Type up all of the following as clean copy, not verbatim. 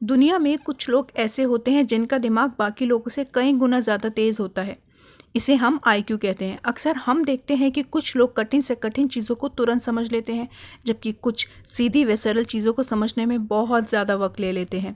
दुनिया में कुछ लोग ऐसे होते हैं जिनका दिमाग बाकी लोगों से कई गुना ज़्यादा तेज़ होता है। इसे हम आईक्यू कहते हैं। अक्सर हम देखते हैं कि कुछ लोग कठिन से कठिन चीज़ों को तुरंत समझ लेते हैं, जबकि कुछ सीधी व सरल चीज़ों को समझने में बहुत ज़्यादा वक्त ले लेते हैं।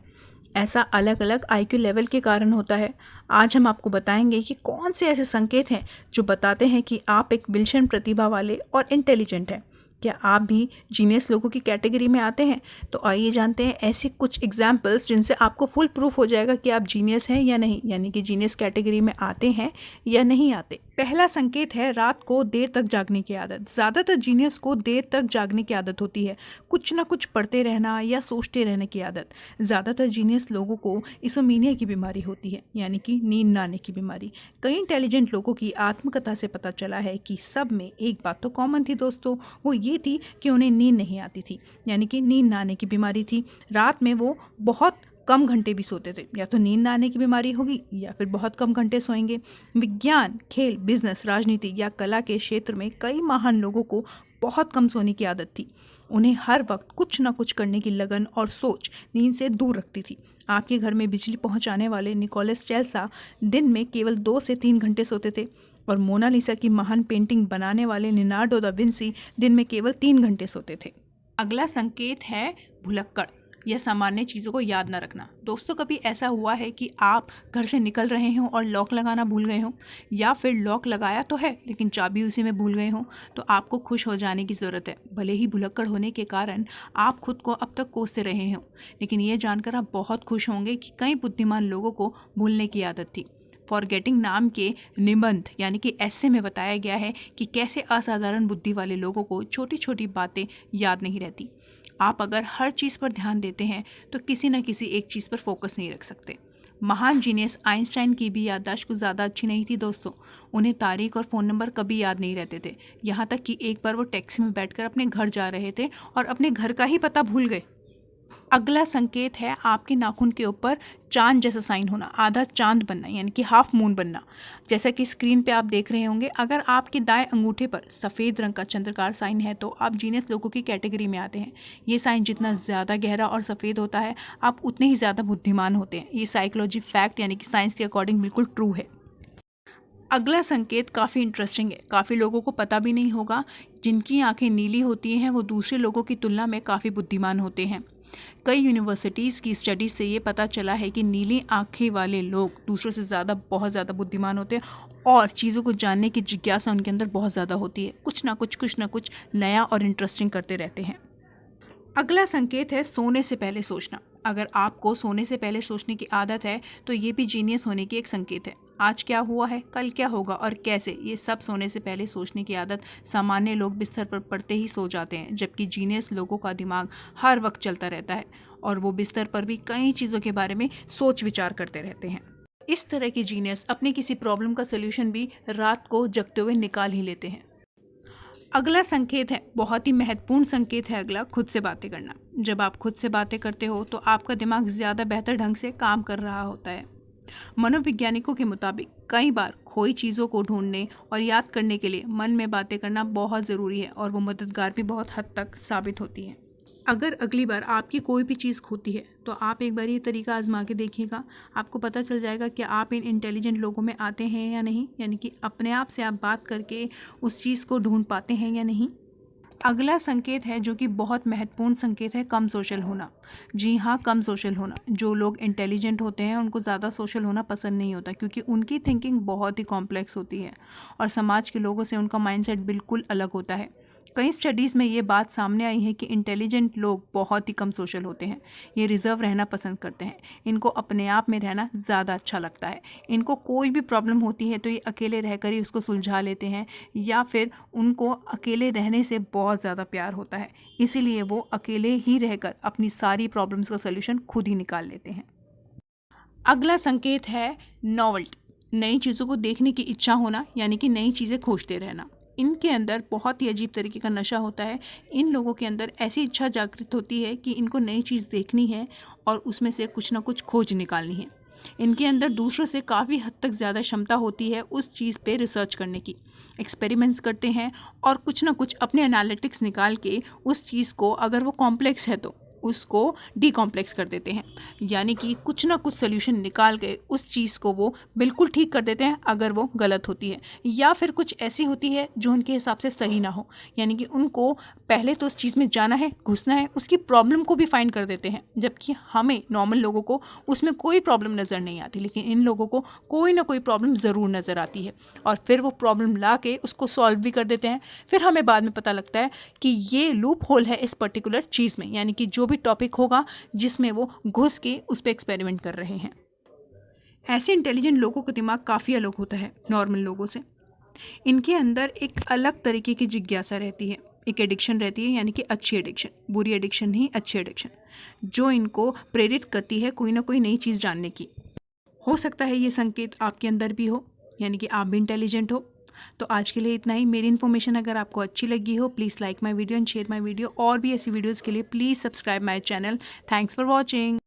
ऐसा अलग अलग आईक्यू लेवल के कारण होता है। आज हम आपको बताएंगे कि कौन से ऐसे संकेत हैं जो बताते हैं कि आप एक विलक्षण प्रतिभा वाले और इंटेलिजेंट हैं। क्या आप भी जीनियस लोगों की कैटेगरी में आते हैं? तो आइए जानते हैं ऐसे कुछ एग्जाम्पल्स जिनसे आपको फुल प्रूफ हो जाएगा कि आप जीनियस हैं या नहीं, यानी कि जीनियस कैटेगरी में आते हैं या नहीं आते। पहला संकेत है रात को देर तक जागने की आदत। ज़्यादातर जीनियस को देर तक जागने की आदत होती है, कुछ ना कुछ पढ़ते रहना या सोचते रहने की आदत। ज़्यादातर जीनियस लोगों को इंसोम्निया की बीमारी होती है, यानी कि नींद ना आने की बीमारी। कई इंटेलिजेंट लोगों की आत्मकथा से पता चला है कि सब में एक बात तो कॉमन थी दोस्तों, वो ये थी कि उन्हें नींद नहीं आती थी, यानी कि नींद ना आने की बीमारी थी। रात में वो बहुत कम घंटे भी सोते थे। या तो नींद ना आने की बीमारी होगी या फिर बहुत कम घंटे सोएंगे। विज्ञान, खेल, बिजनेस, राजनीति या कला के क्षेत्र में कई महान लोगों को बहुत कम सोने की आदत थी। उन्हें हर वक्त कुछ ना कुछ करने की लगन और सोच नींद से दूर रखती थी। आपके घर में बिजली पहुंचाने वाले निकोलस टेस्ला दिन में केवल 2 से 3 घंटे सोते थे, और मोनालिसा की महान पेंटिंग बनाने वाले लियोनार्डो दा विंसी दिन में केवल 3 घंटे सोते थे। अगला संकेत है भुलक्कड़ या सामान्य चीज़ों को याद न रखना। दोस्तों, कभी ऐसा हुआ है कि आप घर से निकल रहे हों और लॉक लगाना भूल गए हों, या फिर लॉक लगाया तो है लेकिन चाबी उसी में भूल गए हों? तो आपको खुश हो जाने की ज़रूरत है। भले ही भुलक्कड़ होने के कारण आप खुद को अब तक कोसते रहे हों, लेकिन ये जानकर आप बहुत खुश होंगे कि कई बुद्धिमान लोगों को भूलने की आदत थी। फॉरगेटिंग नाम के निबंध यानी कि ऐसे में बताया गया है कि कैसे असाधारण बुद्धि वाले लोगों को छोटी छोटी बातें याद नहीं रहती। आप अगर हर चीज़ पर ध्यान देते हैं तो किसी न किसी एक चीज़ पर फोकस नहीं रख सकते। महान जीनियस आइंस्टाइन की भी याददाश्त कुछ ज़्यादा अच्छी नहीं थी दोस्तों। उन्हें तारीख और फ़ोन नंबर कभी याद नहीं रहते थे। यहाँ तक कि एक बार वो टैक्सी में बैठकर अपने घर जा रहे थे और अपने घर का ही पता भूल गए। अगला संकेत है आपके नाखून के ऊपर चांद जैसा साइन होना, आधा चांद बनना, यानी कि हाफ मून बनना। जैसा कि स्क्रीन पे आप देख रहे होंगे, अगर आपके दाएं अंगूठे पर सफ़ेद रंग का चंद्रकार साइन है तो आप जीनियस लोगों की कैटेगरी में आते हैं। ये साइन जितना ज़्यादा गहरा और सफ़ेद होता है, आप उतने ही ज़्यादा बुद्धिमान होते हैं। ये साइकोलॉजी फैक्ट यानी कि साइंस के अकॉर्डिंग बिल्कुल ट्रू है। अगला संकेत काफ़ी इंटरेस्टिंग है, काफ़ी लोगों को पता भी नहीं होगा। जिनकी आंखें नीली होती हैं वो दूसरे लोगों की तुलना में काफ़ी बुद्धिमान होते हैं। कई यूनिवर्सिटीज़ की स्टडीज से ये पता चला है कि नीली आंखें वाले लोग दूसरों से ज़्यादा बहुत ज़्यादा बुद्धिमान होते हैं, और चीज़ों को जानने की जिज्ञासा उनके अंदर बहुत ज़्यादा होती है। कुछ ना कुछ नया और इंटरेस्टिंग करते रहते हैं। अगला संकेत है सोने से पहले सोचना। अगर आपको सोने से पहले सोचने की आदत है तो ये भी जीनियस होने की एक संकेत है। आज क्या हुआ है, कल क्या होगा और कैसे, ये सब सोने से पहले सोचने की आदत सामान्य लोग बिस्तर पर पड़ते ही सो जाते हैं, जबकि जीनियस लोगों का दिमाग हर वक्त चलता रहता है और वो बिस्तर पर भी कई चीज़ों के बारे में सोच विचार करते रहते हैं। इस तरह के जीनियस अपने किसी प्रॉब्लम का सल्यूशन भी रात को जगते हुए निकाल ही लेते हैं। अगला संकेत है, बहुत ही महत्वपूर्ण संकेत है अगला, खुद से बातें करना। जब आप खुद से बातें करते हो तो आपका दिमाग ज़्यादा बेहतर ढंग से काम कर रहा होता है। मनोवैज्ञानिकों के मुताबिक कई बार खोई चीज़ों को ढूंढने और याद करने के लिए मन में बातें करना बहुत ज़रूरी है, और वो मददगार भी बहुत हद तक साबित होती है। अगर अगली बार आपकी कोई भी चीज़ खोती है तो आप एक बार ये तरीका आजमा के देखिएगा। आपको पता चल जाएगा कि आप इन इंटेलिजेंट लोगों में आते हैं या नहीं, यानी कि अपने आप से आप बात करके उस चीज़ को ढूंढ पाते हैं या नहीं। अगला संकेत है जो कि बहुत महत्वपूर्ण संकेत है, कम सोशल होना। जी हाँ, कम सोशल होना। जो लोग इंटेलिजेंट होते हैं उनको ज़्यादा सोशल होना पसंद नहीं होता, क्योंकि उनकी थिंकिंग बहुत ही कॉम्प्लेक्स होती है और समाज के लोगों से उनका माइंडसेट बिल्कुल अलग होता है। कई स्टडीज़ में ये बात सामने आई है कि इंटेलिजेंट लोग बहुत ही कम सोशल होते हैं। ये रिजर्व रहना पसंद करते हैं। इनको अपने आप में रहना ज़्यादा अच्छा लगता है। इनको कोई भी प्रॉब्लम होती है तो ये अकेले रहकर ही उसको सुलझा लेते हैं, या फिर उनको अकेले रहने से बहुत ज़्यादा प्यार होता है, इसीलिए वो अकेले ही रहकर अपनी सारी प्रॉब्लम्स का सल्यूशन खुद ही निकाल लेते हैं। अगला संकेत है नॉवेल्टी, नई चीज़ों को देखने की इच्छा होना, यानी कि नई चीज़ें खोजते रहना। इनके अंदर बहुत ही अजीब तरीके का नशा होता है। इन लोगों के अंदर ऐसी इच्छा जागृत होती है कि इनको नई चीज़ देखनी है और उसमें से कुछ ना कुछ खोज निकालनी है। इनके अंदर दूसरों से काफ़ी हद तक ज़्यादा क्षमता होती है उस चीज़ पे रिसर्च करने की। एक्सपेरिमेंट्स करते हैं और कुछ ना कुछ अपने एनालिटिक्स निकाल के उस चीज़ को, अगर वो कॉम्प्लेक्स है तो उसको डीकॉम्प्लेक्स कर देते हैं, यानी कि कुछ ना कुछ सोल्यूशन निकाल के उस चीज़ को वो बिल्कुल ठीक कर देते हैं अगर वो गलत होती है, या फिर कुछ ऐसी होती है जो उनके हिसाब से सही ना हो। यानी कि उनको पहले तो उस चीज़ में जाना है, घुसना है, उसकी प्रॉब्लम को भी फाइंड कर देते हैं, जबकि हमें नॉर्मल लोगों को उसमें कोई प्रॉब्लम नज़र नहीं आती, लेकिन इन लोगों को कोई ना कोई प्रॉब्लम ज़रूर नज़र आती है और फिर वो प्रॉब्लम ला के उसको सॉल्व भी कर देते हैं। फिर हमें बाद में पता लगता है कि ये लूप होल है इस पर्टिकुलर चीज़ में, यानी कि जो भी टॉपिक होगा जिसमें वो घुस के उस पर एक्सपेरिमेंट कर रहे हैं। ऐसे इंटेलिजेंट लोगों का दिमाग काफ़ी अलग होता है नॉर्मल लोगों से। इनके अंदर एक अलग तरीके की जिज्ञासा रहती है, एक एडिक्शन रहती है, यानी कि अच्छी एडिक्शन, बुरी एडिक्शन नहीं, अच्छी एडिक्शन, जो इनको प्रेरित करती है कोई ना कोई नई चीज़ जानने की। हो सकता है ये संकेत आपके अंदर भी हो, यानी कि आप भी इंटेलिजेंट हो। तो आज के लिए इतना ही। मेरी इन्फॉर्मेशन अगर आपको अच्छी लगी हो, please like my video and share my video. और भी ऐसी वीडियोज़ के लिए please subscribe my channel. Thanks for watching.